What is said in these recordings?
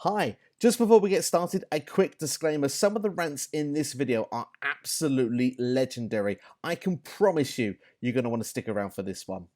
Hi, just before we get started, a quick disclaimer. Some of the rants in this video are absolutely legendary. I can promise you, you're going to want to stick around for this one.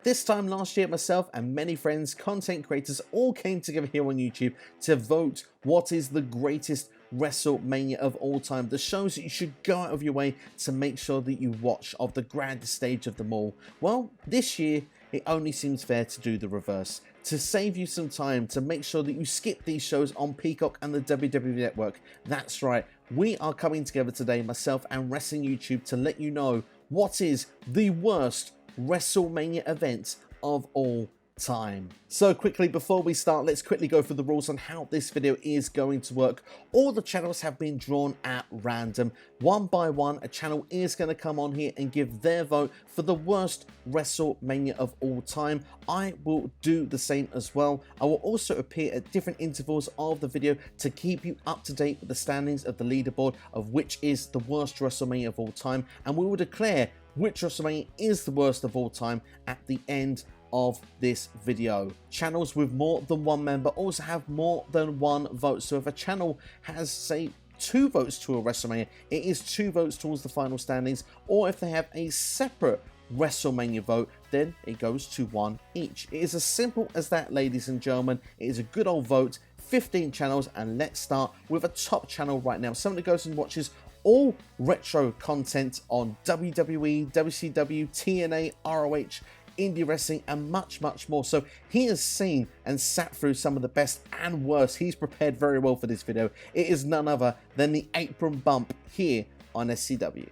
This time last year, myself and many friends, content creators, all came together here on YouTube to vote what is the greatest WrestleMania of all time. The shows that you should go out of your way to make sure that you watch of the grandest stage of them all. Well, this year, it only seems fair to do the reverse. To save you some time, to make sure that you skip these shows on Peacock and the WWE Network. That's right, we are coming together today, myself and Wrestling YouTube, to let you know what is the worst WrestleMania event of all time. So quickly, before we start, let's quickly go through the rules on how this video is going to work. All the channels have been drawn at random. One by one, a channel is going to come on here and give their vote for the worst WrestleMania of all time. I will do the same as well. I will also appear at different intervals of the video to keep you up to date with the standings of the leaderboard of which is the worst WrestleMania of all time, and we will declare which WrestleMania is the worst of all time at the end of this video. Channels with more than one member also have more than one vote. So if a channel has, say, 2 votes to a WrestleMania, it is 2 votes towards the final standings, or if they have a separate WrestleMania vote, then it goes to 1 each. It is as simple as that, ladies and gentlemen. It is a good old vote, 15 channels, and let's start with a top channel right now. Someone that goes and watches all retro content on WWE, WCW, TNA, ROH, indie wrestling, and much more. So he has seen and sat through some of the best and worst. He's prepared very well for this video. It is none other than the apron bump here on SCW.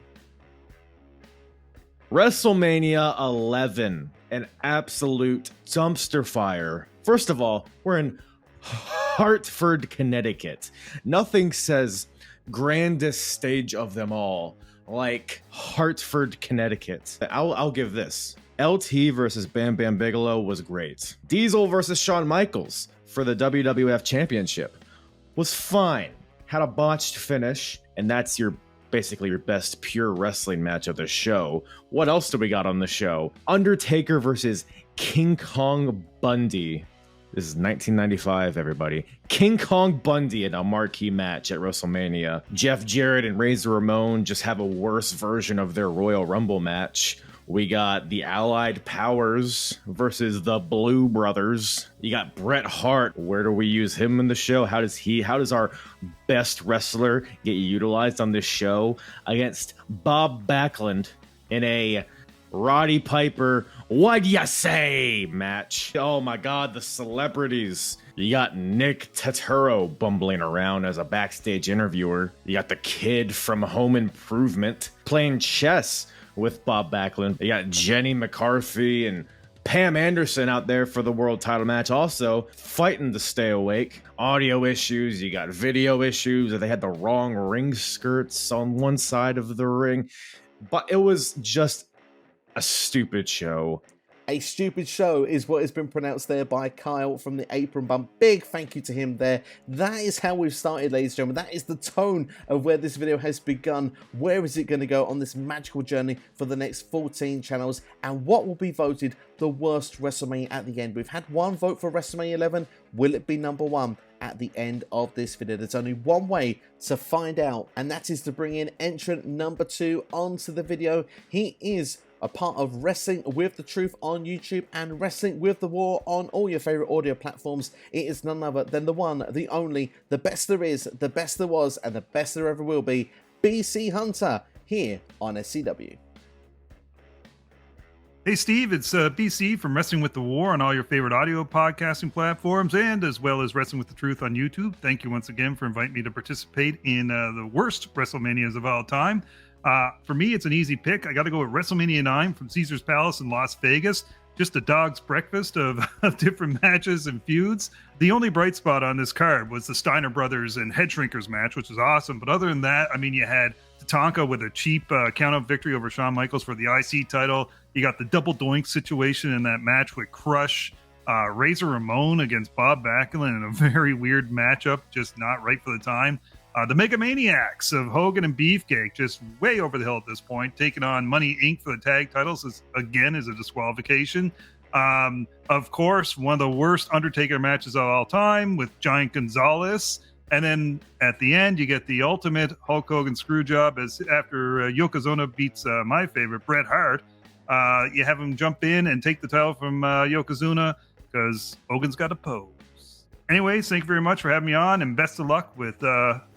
WrestleMania 11, an absolute dumpster fire. First of all, we're in Hartford, Connecticut. Nothing says grandest stage of them all like Hartford, Connecticut. I'll give this. LT versus Bam Bam Bigelow was great. Diesel versus Shawn Michaels for the WWF Championship was fine. Had a botched finish, and that's basically your best pure wrestling match of the show. What else do we got on the show? Undertaker versus King Kong Bundy. This is 1995, everybody. King Kong Bundy in a marquee match at WrestleMania. Jeff Jarrett and Razor Ramon just have a worse version of their Royal Rumble match. We got the Allied Powers versus the Blue Brothers. You got Bret Hart. Where do we use him in the show? How does our best wrestler get utilized on this show? Against Bob Backlund in a Roddy Piper, what'd ya say match. Oh my god, the celebrities. You got Nick Turturro bumbling around as a backstage interviewer. You got the kid from Home Improvement playing chess with Bob Backlund. You got Jenny McCarthy and Pam Anderson out there for the world title match, also fighting to stay awake. Audio issues, you got video issues. They had the wrong ring skirts on one side of the ring. But it was just a stupid show. A stupid show is what has been pronounced there by Kyle from the Apron Bump. Big thank you to him there. That is how we've started, ladies and gentlemen. That is the tone of where this video has begun. Where is it going to go on this magical journey for the next 14 channels? And what will be voted the worst WrestleMania at the end? We've had 1 vote for WrestleMania 11. Will it be number 1 at the end of this video? There's only one way to find out, and that is to bring in entrant number 2 onto the video. He is a part of Wrestling with the Truth on YouTube and Wrestling with the War on all your favorite audio platforms. It is none other than the one, the only, the best there is, the best there was, and the best there ever will be, BC Hunter, here on SCW. Hey Steve, it's BC from Wrestling with the War on all your favorite audio podcasting platforms, and as well as Wrestling with the Truth on YouTube. Thank you once again for inviting me to participate in the worst WrestleManias of all time. For me, it's an easy pick. I got to go with WrestleMania 9 from Caesar's Palace in Las Vegas. Just a dog's breakfast of different matches and feuds. The only bright spot on this card was the Steiner Brothers and Head Shrinkers match, which was awesome. But other than that, I mean, you had Tatanka with a cheap count-out victory over Shawn Michaels for the IC title. You got the double doink situation in that match with Crush. Razor Ramon against Bob Backlund in a very weird matchup, just not right for the time. The Megamaniacs of Hogan and Beefcake, just way over the hill at this point, taking on Money Inc. for the tag titles, again, is a disqualification. Of course, one of the worst Undertaker matches of all time with Giant Gonzalez. And then at the end, you get the ultimate Hulk Hogan screw job as after Yokozuna beats my favorite, Bret Hart. You have him jump in and take the title from Yokozuna because Hogan's got a pose. Anyways, thank you very much for having me on, and best of luck with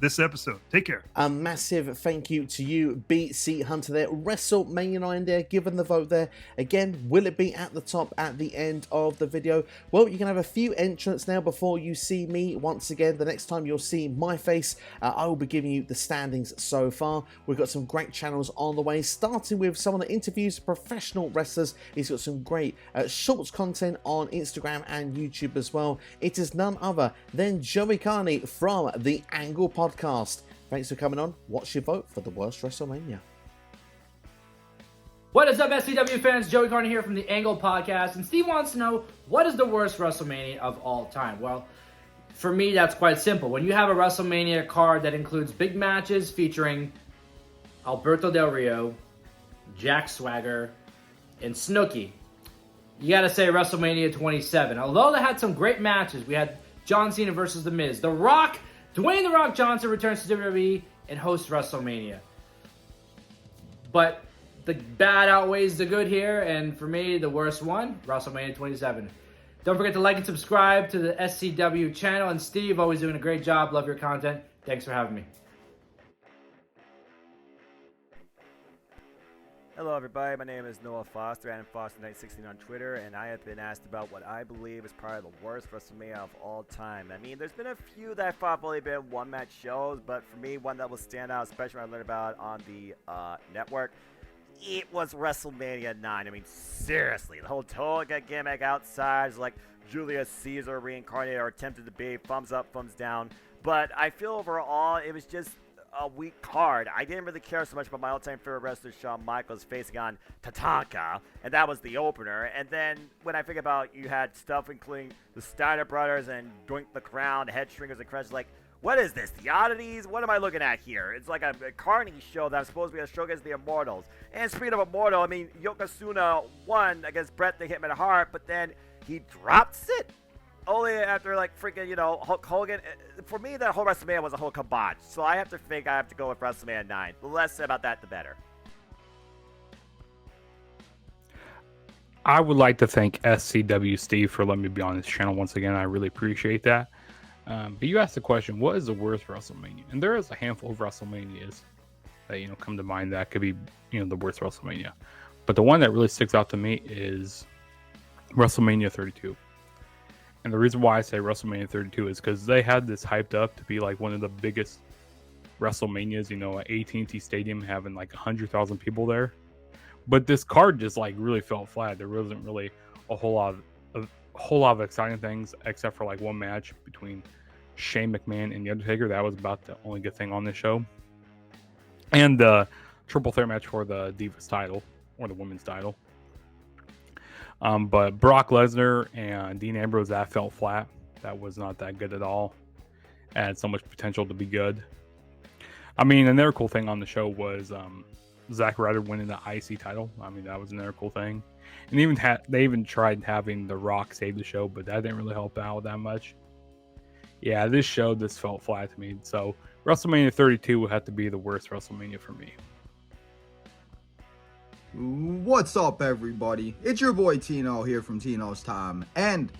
this episode. Take care. A massive thank you to you, BC Hunter there. WrestleMania 9 there, given the vote there. Again, will it be at the top at the end of the video? Well, you can have a few entrants now before you see me once again. The next time you'll see my face, I will be giving you the standings so far. We've got some great channels on the way, starting with some of the interviews of professional wrestlers. He's got some great shorts content on Instagram and YouTube as well. It is none other than Joey Carney from the Angle Podcast. Thanks for coming on. What's your vote for the worst WrestleMania? What is up, SCW fans? Joey Carney here from the Angle Podcast, and Steve wants to know, what is the worst WrestleMania of all time? Well, for me, that's quite simple. When you have a WrestleMania card that includes big matches featuring Alberto Del Rio, Jack Swagger, and Snooki, you gotta say WrestleMania 27. Although they had some great matches, we had John Cena versus The Miz. The Rock, Dwayne "The Rock" Johnson returns to WWE and hosts WrestleMania. But the bad outweighs the good here, and for me, the worst one, WrestleMania 27. Don't forget to like and subscribe to the SCW channel, and Steve, always doing a great job. Love your content. Thanks for having me. Hello everybody, my name is Noah Foster, Adam Foster916 on Twitter, and I have been asked about what I believe is probably the worst WrestleMania of all time. I mean, there's been a few that have probably been one-match shows, but for me, one that will stand out, especially when I learned about it on the network, it was WrestleMania 9. I mean, seriously, the whole Toga gimmick outside is like Julius Caesar reincarnated or attempted to be, thumbs up, thumbs down, but I feel overall it was just a weak card. I didn't really care so much about my all-time favorite wrestler, Shawn Michaels, facing on Tatanka, and that was the opener. And then when I think about, you had stuff including the Steiner brothers and Doink the Crown, Head Shrinkers and Crunch, like, what is this? The oddities? What am I looking at here? It's like a Carney show that I'm supposed to be a show against the Immortals. And speaking of Immortal, I mean, Yokozuna won against Bret the Hitman Hart, but then he drops it only after, like, freaking, you know, Hulk Hogan. For me, that whole WrestleMania was a whole kibosh. So I have to think I have to go with WrestleMania 9. The less said about that, the better. I would like to thank SCW Steve for letting me be on this channel once again. I really appreciate that. But you asked the question, what is the worst WrestleMania? And there is a handful of WrestleManias that, you know, come to mind that could be, you know, the worst WrestleMania. But the one that really sticks out to me is WrestleMania 32. And the reason why I say WrestleMania 32 is because they had this hyped up to be like one of the biggest WrestleManias, you know, at AT&T Stadium having like 100,000 people there. But this card just like really fell flat. There wasn't really a whole lot of exciting things except for like one match between Shane McMahon and The Undertaker. That was about the only good thing on this show. And the triple threat match for the Divas title or the women's title. But Brock Lesnar and Dean Ambrose, that fell flat. That was not that good at all. It had so much potential to be good. I mean, another cool thing on the show was Zack Ryder winning the IC title. I mean, that was another cool thing. And even they even tried having The Rock save the show, but that didn't really help out that much. Yeah, this felt flat to me. So WrestleMania 32 would have to be the worst WrestleMania for me. What's up, everybody? It's your boy Tino here from Tino's Time, and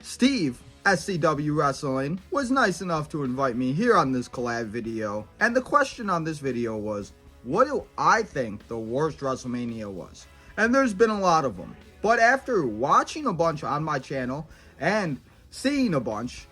Steve, SCW Wrestling, was nice enough to invite me here on this collab video, and the question on this video was, what do I think the worst WrestleMania was? And there's been a lot of them, but after watching a bunch on my channel and seeing a bunch,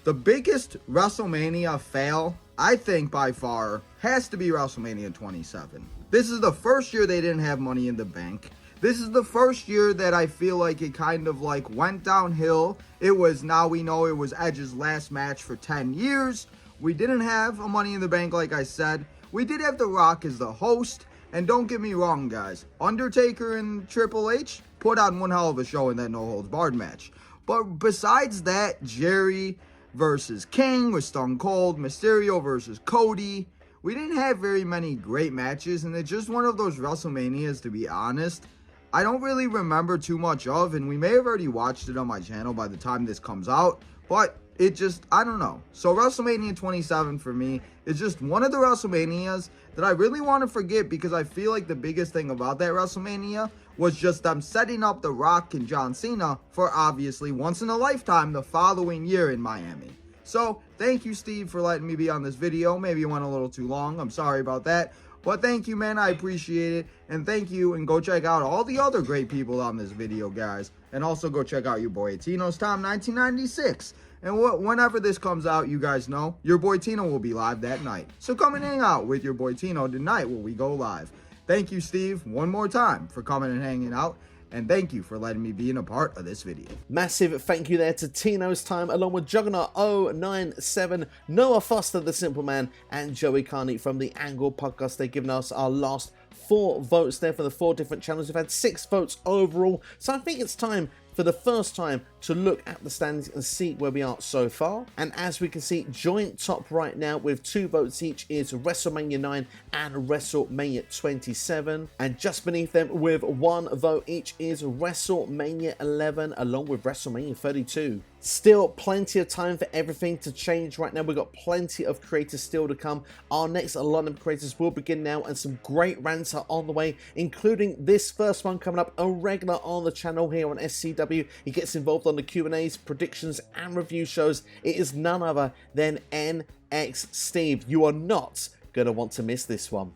the biggest WrestleMania fail, I think by far, has to be WrestleMania 27. This is the first year they didn't have Money in the Bank. This is the first year that I feel like it kind of like went downhill. It was, now we know it was Edge's last match for 10 years. We didn't have a Money in the Bank, like I said. We did have The Rock as the host. And don't get me wrong, guys. Undertaker and Triple H put on one hell of a show in that No Holds Barred match. But besides that, Jerry versus King with Stone Cold, Mysterio versus Cody, we didn't have very many great matches, and it's just one of those WrestleManias, to be honest, I don't really remember too much of, and we may have already watched it on my channel by the time this comes out, but it just, I don't know. So WrestleMania 27 for me is just one of the WrestleManias that I really want to forget, because I feel like the biggest thing about that WrestleMania was just them setting up The Rock and John Cena for obviously once in a lifetime the following year in Miami. So thank you, Steve, for letting me be on this video. Maybe it went a little too long. I'm sorry about that. But thank you, man. I appreciate it. And thank you. And go check out all the other great people on this video, guys. And also go check out your boy Tino's Time 1996. And whenever this comes out, you guys know, your boy Tino will be live that night. So come and hang out with your boy Tino tonight when we go live. Thank you, Steve, one more time for coming and hanging out. And thank you for letting me be in a part of this video. Massive thank you there to Tino's Time, along with Juggernaut 097, Noah Foster, the Simple Man, and Joey Carney from the Angle Podcast. They've given us our last 4 votes there for the 4 different channels. We've had 6 votes overall, so I think it's time for the first time to look at the standings and see where we are so far. And as we can see, joint top right now with 2 votes each is WrestleMania 9 and WrestleMania 27. And just beneath them with 1 vote each is WrestleMania 11 along with WrestleMania 32. Still plenty of time for everything to change right now. We've got plenty of creators still to come. Our next lineup of creators will begin now, and some great rants are on the way, including this first one coming up, a regular on the channel here on SCW. He gets involved on the Q&As, predictions, and review shows. It is none other than NXSteve. You are not going to want to miss this one.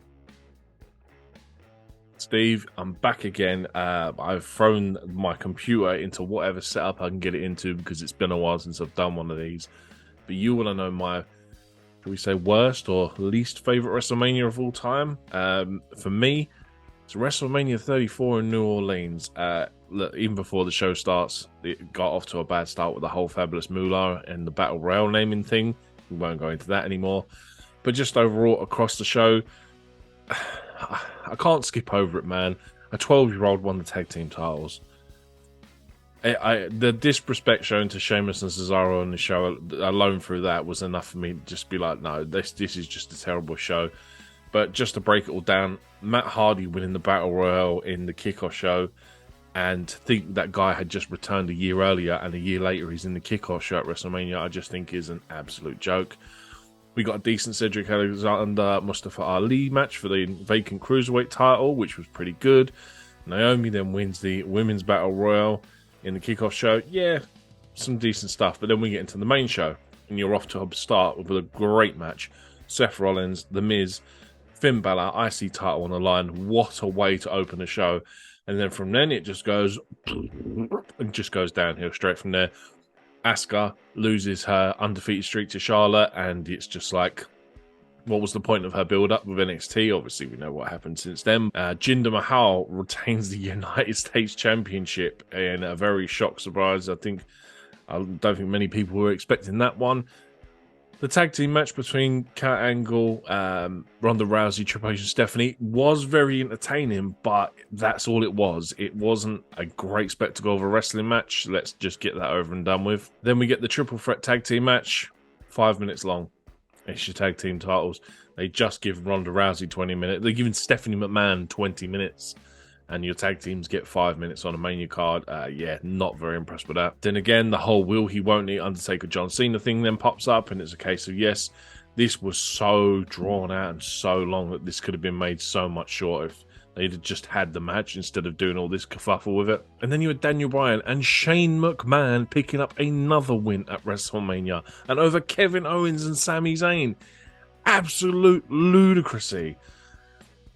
Steve, I'm back again. I've thrown my computer into whatever setup I can get it into, because it's been a while since I've done one of these. But you want to know my, shall we say, worst or least favorite WrestleMania of all time? For me, it's WrestleMania 34 in New Orleans. Look, even before the show starts, it got off to a bad start with the whole Fabulous Moolah and the Battle Royale naming thing. We won't go into that anymore. But just overall, across the show, I can't skip over it, man. A 12-year-old won the tag team titles. The disrespect shown to Sheamus and Cesaro on the show alone through that was enough for me to just be like, no, this is just a terrible show. But just to break it all down, Matt Hardy winning the Battle Royale in the kickoff show, and think that guy had just returned a year earlier, and a year later he's in the kickoff show at WrestleMania, I just think is an absolute joke. We got a decent Cedric Alexander Mustafa Ali match for the vacant cruiserweight title, which was pretty good. Naomi then wins the women's battle royal in the kickoff show. Yeah, some decent stuff. But then we get into the main show, and you're off to a start with a great match. Seth Rollins, The Miz, Finn Balor, IC title on the line. What a way to open the show. And then from then it just goes and just goes downhill straight from there. Asuka loses her undefeated streak to Charlotte, and it's just like, what was the point of her build-up with NXT? Obviously, we know what happened since then. Jinder Mahal retains the United States Championship in a very shock surprise. I don't think many people were expecting that one. The tag team match between Kurt Angle, Ronda Rousey, Triple H and Stephanie was very entertaining, but that's all it was. It wasn't a great spectacle of a wrestling match. Let's just get that over and done with. Then we get the triple threat tag team match, 5 minutes long. It's your tag team titles. They just give Ronda Rousey 20 minutes. They're giving Stephanie McMahon 20 minutes. And your tag teams get 5 minutes on a Mania card. Yeah, not very impressed with that. Then again, the whole will he, won't he, Undertaker John Cena thing then pops up, and it's a case of, yes, this was so drawn out and so long that this could have been made so much shorter if they'd have just had the match instead of doing all this kerfuffle with it. And then you had Daniel Bryan and Shane McMahon picking up another win at WrestleMania, and over Kevin Owens and Sami Zayn. Absolute ludicrousy.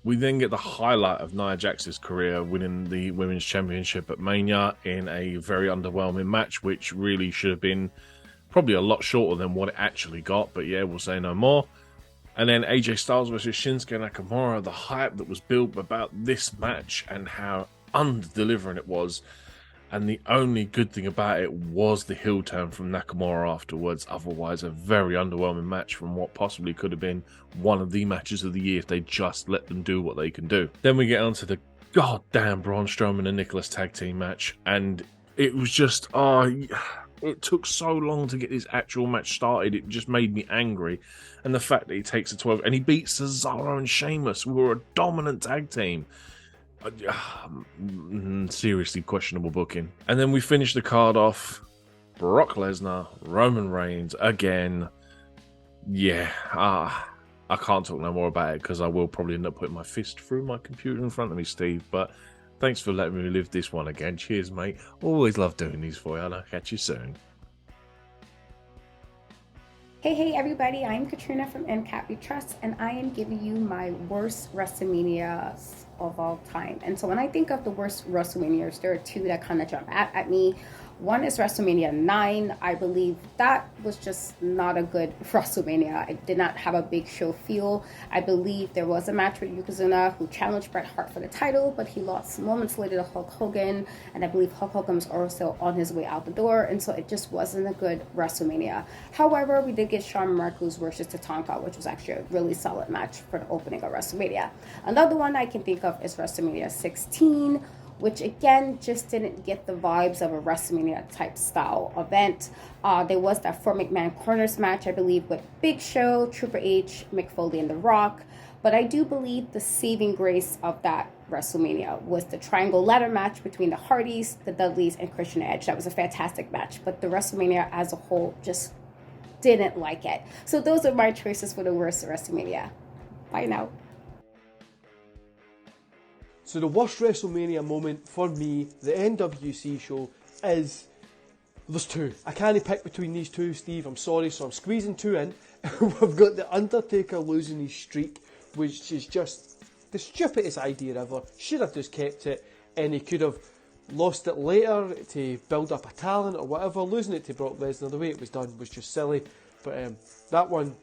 We then get the highlight of Nia Jax's career, winning the Women's Championship at Mania in a very underwhelming match, which really should have been probably a lot shorter than what it actually got. But yeah, we'll say no more. And then AJ Styles versus Shinsuke Nakamura, the hype that was built about this match and how under-delivering it was. And the only good thing about it was the heel turn from Nakamura afterwards. Otherwise, a very underwhelming match from what possibly could have been one of the matches of the year if they just let them do what they can do. Then we get onto the goddamn Braun Strowman and Nicholas tag team match. And it was just, it took so long to get this actual match started. It just made me angry. And the fact that he takes a 12 and he beats Cesaro and Sheamus, who were a dominant tag team. Seriously questionable booking. And then we finished the card off. Brock Lesnar, Roman Reigns again. Yeah, I can't talk no more about it because I will probably end up putting my fist through my computer in front of me, Steve. But thanks for letting me live this one again. Cheers, mate. Always love doing these for you, and I'll catch you soon. Hey everybody, I'm Katrina from MCAT We Trust, and I am giving you my worst WrestleManias of all time. And so when I think of the worst WrestleManias, there are two that kind of jump at me. One is WrestleMania 9. I believe that was just not a good WrestleMania. It did not have a big show feel. I believe there was a match with Yokozuna who challenged Bret Hart for the title, but he lost moments later to Hulk Hogan, and I believe Hulk Hogan was also on his way out the door, and so it just wasn't a good WrestleMania. However, we did get Shawn Michaels versus Tatanka, which was actually a really solid match for the opening of WrestleMania. Another one I can think of is WrestleMania 16, which again just didn't get the vibes of a WrestleMania type style event. There was that 4 McMahon Corners match, I believe, with Big Show, Triple H, Mick Foley, and The Rock. But I do believe the saving grace of that WrestleMania was the triangle ladder match between the Hardys, the Dudleys, and Christian Edge. That was a fantastic match, but the WrestleMania as a whole just didn't like it. So those are my choices for the worst WrestleMania. Bye now. So the worst WrestleMania moment for me, the NWC show, is there's two. I can't pick between these two, Steve. I'm sorry, so I'm squeezing two in. We've got the Undertaker losing his streak, which is just the stupidest idea ever. Should have just kept it, and he could have lost it later to build up a talent or whatever. Losing it to Brock Lesnar, the way it was done was just silly. But that one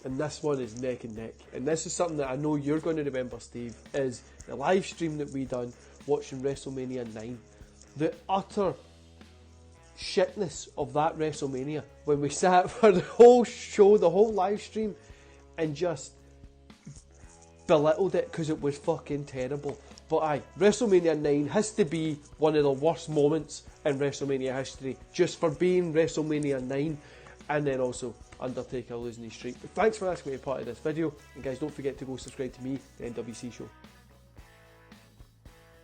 and this one is neck and neck. And this is something that I know you're going to remember, Steve, is the live stream that we done watching WrestleMania 9. The utter shitness of that WrestleMania when we sat for the whole show, the whole live stream, and just belittled it because it was fucking terrible. But aye, WrestleMania 9 has to be one of the worst moments in WrestleMania history, just for being WrestleMania 9, and then also Undertaker losing his streak. But thanks for asking me to be part of this video, and guys, don't forget to go subscribe to me, the NWC Show.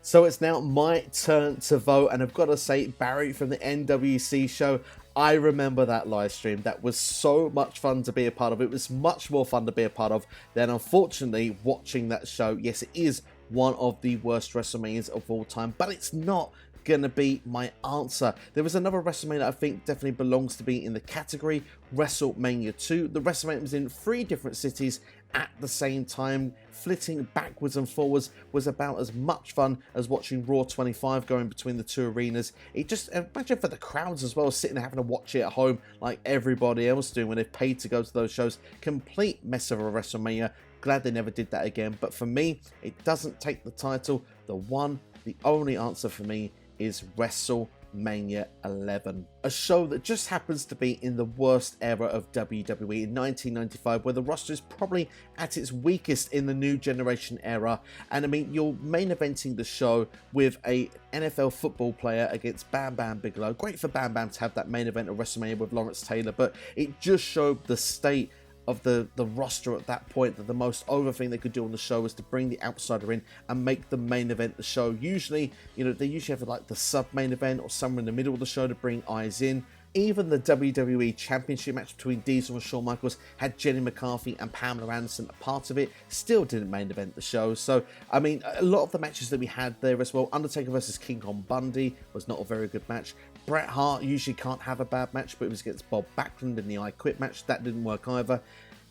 So it's now my turn to vote, and I've got to say, Barry from the NWC Show, I remember that live stream. That was so much fun to be a part of. It was much more fun to be a part of than, unfortunately, watching that show. Yes, it is one of the worst WrestleManias of all time, but it's not gonna be my answer. There was another WrestleMania I think definitely belongs to be in the category, WrestleMania 2. The WrestleMania was in 3 different cities at the same time. Flitting backwards and forwards was about as much fun as watching Raw 25 going between the 2 arenas. It just, imagine for the crowds as well, sitting and having to watch it at home like everybody else doing when they've paid to go to those shows. Complete mess of a WrestleMania. Glad they never did that again. But for me, it doesn't take the title. The only answer for me is WrestleMania 11. A show that just happens to be in the worst era of WWE in 1995, where the roster is probably at its weakest in the new generation era. And I mean, you're main eventing the show with a NFL football player against Bam Bam Bigelow. Great for Bam Bam to have that main event of WrestleMania with Lawrence Taylor, but it just showed the state of the roster at that point, that the most over thing they could do on the show was to bring the outsider in and make the main event the show. Usually, you know, they usually have like the sub main event or somewhere in the middle of the show to bring eyes in. Even the WWE Championship match between Diesel and Shawn Michaels had Jenny McCarthy and Pamela Anderson a part of it, still didn't main event the show. So, I mean, a lot of the matches that we had there as well, Undertaker versus King Kong Bundy was not a very good match. Bret Hart usually can't have a bad match, but it was against Bob Backlund in the I Quit match. That didn't work either.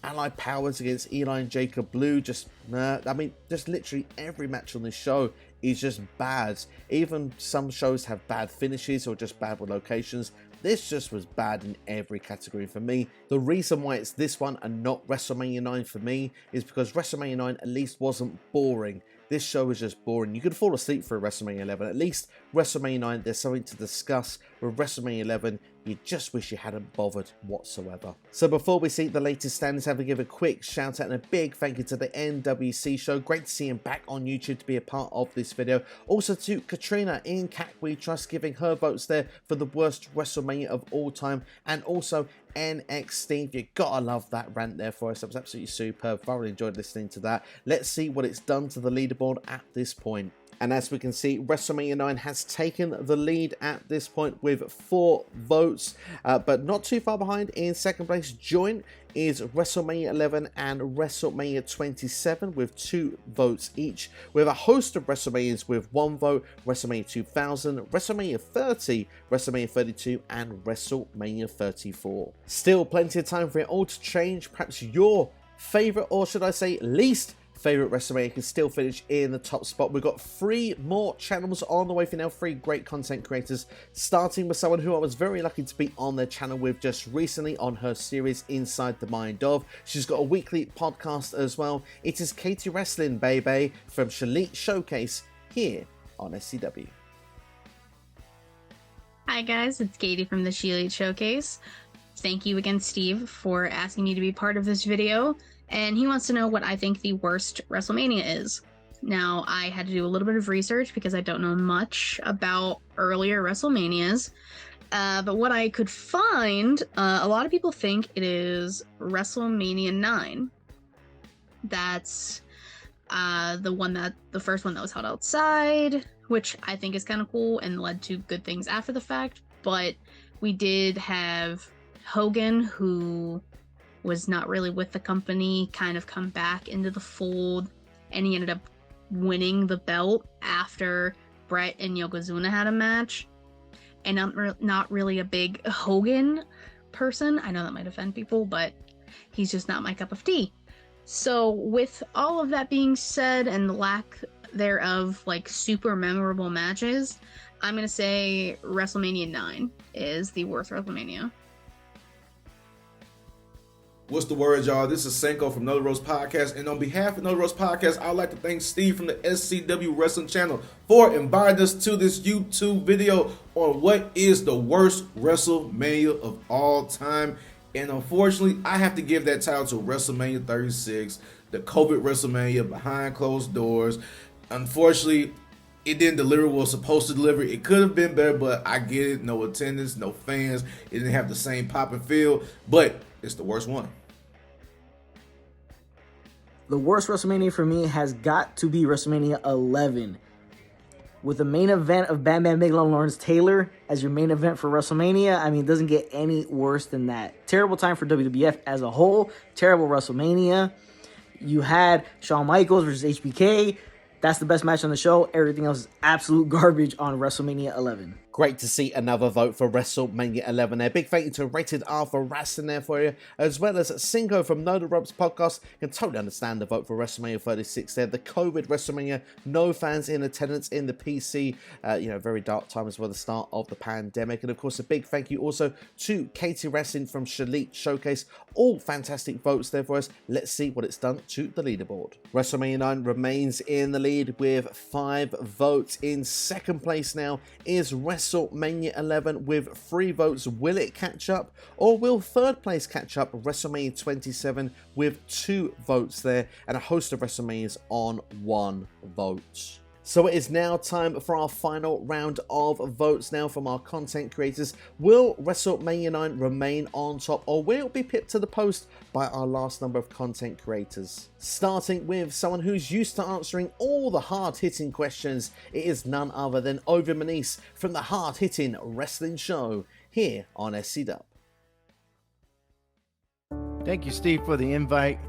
Allied Powers against Eli and Jacob Blue, just literally every match on this show is just bad. Even some shows have bad finishes or just bad locations. This just was bad in every category for me. The reason why it's this one and not WrestleMania 9 for me is because WrestleMania 9 at least wasn't boring. This show was just boring. You could fall asleep for a WrestleMania 11. At least WrestleMania 9, there's something to discuss. with WrestleMania 11, you just wish you hadn't bothered whatsoever. So before we see the latest standings, have to give a quick shout out and a big thank you to the NWC show. Great to see him back on YouTube to be a part of this video. Also to Katrina in Cat We Trust, giving her votes there for the worst WrestleMania of all time. And also NXSteve, you gotta love that rant there for us. That was absolutely superb. Thoroughly enjoyed listening to that. Let's see what it's done to the leaderboard at this point. And as we can see, WrestleMania 9 has taken the lead at this point with 4 votes, but not too far behind. In second place, joint, is WrestleMania 11 and WrestleMania 27 with 2 votes each. We have a host of WrestleManias with 1 vote: WrestleMania 2000, WrestleMania 30, WrestleMania 32, and WrestleMania 34. Still plenty of time for it all to change. Perhaps your favorite, or should I say least favorite WrestleMania, can still finish in the top spot. We've got 3 more channels on the way for now, 3 great content creators, starting with someone who I was very lucky to be on their channel with just recently on her series Inside the Mind Of. She's got a weekly podcast as well. It is Katie Wrestling, baby, from Shalit Showcase here on SCW. Hi guys, it's Katie from the Shalit Showcase. Thank you again, Steve, for asking me to be part of this video. And he wants to know what I think the worst WrestleMania is. Now, I had to do a little bit of research because I don't know much about earlier WrestleManias. But what I could find, a lot of people think it is WrestleMania 9. That's the first one that was held outside, which I think is kind of cool and led to good things after the fact. But we did have Hogan, who was not really with the company, kind of come back into the fold, and he ended up winning the belt after Brett and Yokozuna had a match. And I'm not really a big Hogan person. I know that might offend people, but he's just not my cup of tea. So with all of that being said, and the lack thereof like super memorable matches, I'm gonna say WrestleMania 9 is the worst WrestleMania. What's the word, y'all? This is Senko from Another Roast Podcast, and on behalf of Another Roast Podcast, I'd like to thank Steve from the SCW Wrestling Channel for inviting us to this YouTube video on what is the worst WrestleMania of all time. And unfortunately, I have to give that title to WrestleMania 36, the COVID WrestleMania behind closed doors. Unfortunately, it didn't deliver what it was supposed to deliver. It could have been better, but I get it. No attendance, no fans. It didn't have the same pop and feel, but it's the worst one. The worst WrestleMania for me has got to be WrestleMania 11. With the main event of Bam Bam Bigelow and Lawrence Taylor as your main event for WrestleMania, I mean, it doesn't get any worse than that. Terrible time for WWF as a whole. Terrible WrestleMania. You had Shawn Michaels versus HBK. That's the best match on the show. Everything else is absolute garbage on WrestleMania 11. Great to see another vote for WrestleMania 11 there. Big thank you to Rated R for Wrestling there for you, as well as Cinco from No The Ropes Podcast. You can totally understand the vote for WrestleMania 36 there. The COVID WrestleMania, no fans in attendance in the PC. Very dark time as well, the start of the pandemic. And of course, a big thank you also to Katie Wrestling from Shalit Showcase. All fantastic votes there for us. Let's see what it's done to the leaderboard. WrestleMania 9 remains in the lead with 5 votes. In second place now is WrestleMania 11 with 3 votes. Will it catch up, or will third place catch up? WrestleMania 27 with 2 votes there, and a host of WrestleManias on 1 vote. So it is now time for our final round of votes now from our content creators. Will WrestleMania 9 remain on top, or will it be pipped to the post by our last number of content creators? Starting with someone who's used to answering all the hard-hitting questions, it is none other than Ovi Manise from the Hard-Hitting Wrestling Show here on SCW. Thank you, Steve, for the invite.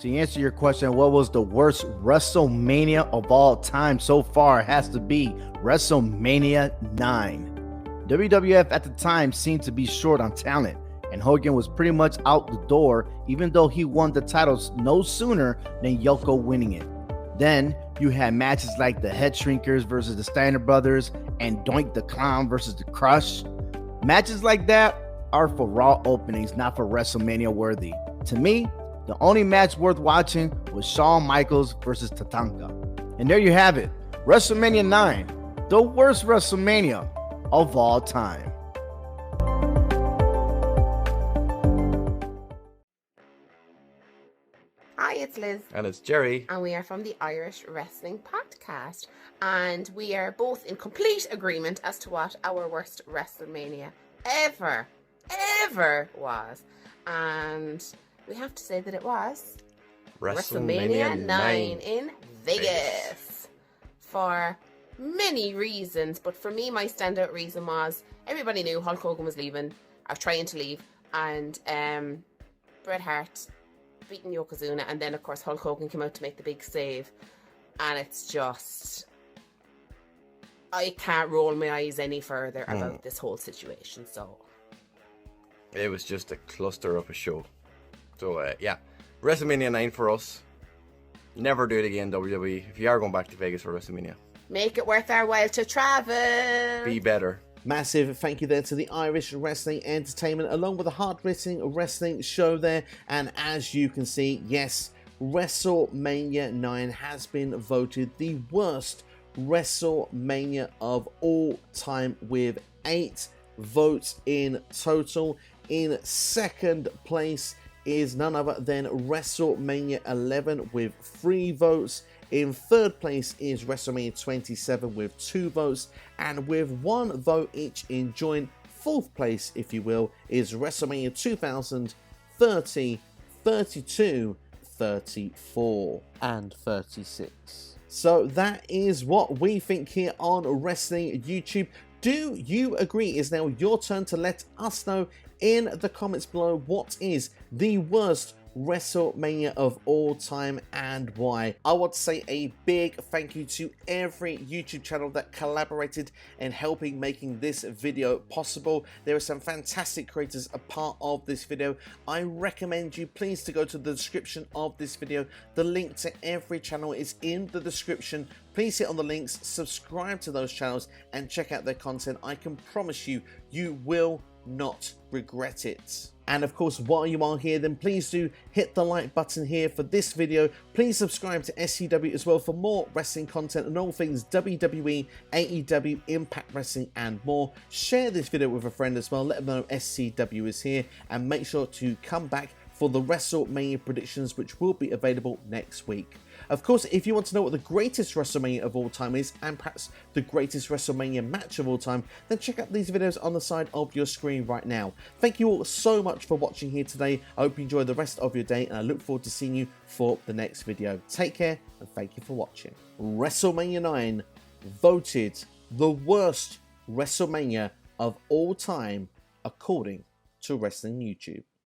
To answer your question, what was the worst WrestleMania of all time so far? It has to be WrestleMania 9. WWF at the time seemed to be short on talent, and Hogan was pretty much out the door, even though he won the titles no sooner than Yoko winning it. Then you had matches like the Head Shrinkers versus the Steiner Brothers and Doink the Clown versus the Crush. Matches like that are for Raw openings, not for WrestleMania worthy. To me, the only match worth watching was Shawn Michaels versus Tatanka. And there you have it, WrestleMania 9, the worst WrestleMania of all time. Hi, it's Liz. And it's Jerry. And we are from the Irish Wrestling Podcast. And we are both in complete agreement as to what our worst WrestleMania ever was. And we have to say that it was WrestleMania 9 in Vegas. For many reasons. But for me, my standout reason was everybody knew Hulk Hogan was leaving, or trying to leave. And Bret Hart beating Yokozuna, and then of course Hulk Hogan came out to make the big save, and it's just, I can't roll my eyes any further about this whole situation. So it was just a cluster of a show. So yeah, WrestleMania 9 for us. Never do it again, WWE. If you are going back to Vegas for WrestleMania, make it worth our while to travel. be better. Massive thank you there to the Irish Wrestling Entertainment, along with the hard-hitting wrestling show there. And as you can see, yes, WrestleMania 9 has been voted the worst WrestleMania of all time, with 8 votes in total. In second place is none other than WrestleMania 11 with 3 votes. In third place is WrestleMania 27 with 2 votes, and with 1 vote each in joint fourth place, if you will, is WrestleMania 2000, 30, 32, 34, and 36. So that is what we think here on Wrestling YouTube. Do you agree? It's now your turn to let us know in the comments below what is the worst WrestleMania of all time and why. I want to say a big thank you to every YouTube channel that collaborated in helping making this video possible. There are some fantastic creators a part of this video. I recommend you please to go to the description of this video. The link to every channel is in the description. Please hit on the links, subscribe to those channels, and check out their content. I can promise you, you will not regret it. And of course, while you are here, then please do hit the like button here for this video. Please subscribe to SCW as well for more wrestling content and all things WWE, AEW, Impact Wrestling, and more. Share this video with a friend as well. Let them know SCW is here, and make sure to come back for the WrestleMania predictions, which will be available next week. Of course, if you want to know what the greatest WrestleMania of all time is, and perhaps the greatest WrestleMania match of all time, then check out these videos on the side of your screen right now. Thank you all so much for watching here today. I hope you enjoy the rest of your day, and I look forward to seeing you for the next video. Take care, and thank you for watching. WrestleMania 9 voted the worst WrestleMania of all time, according to Wrestling YouTube.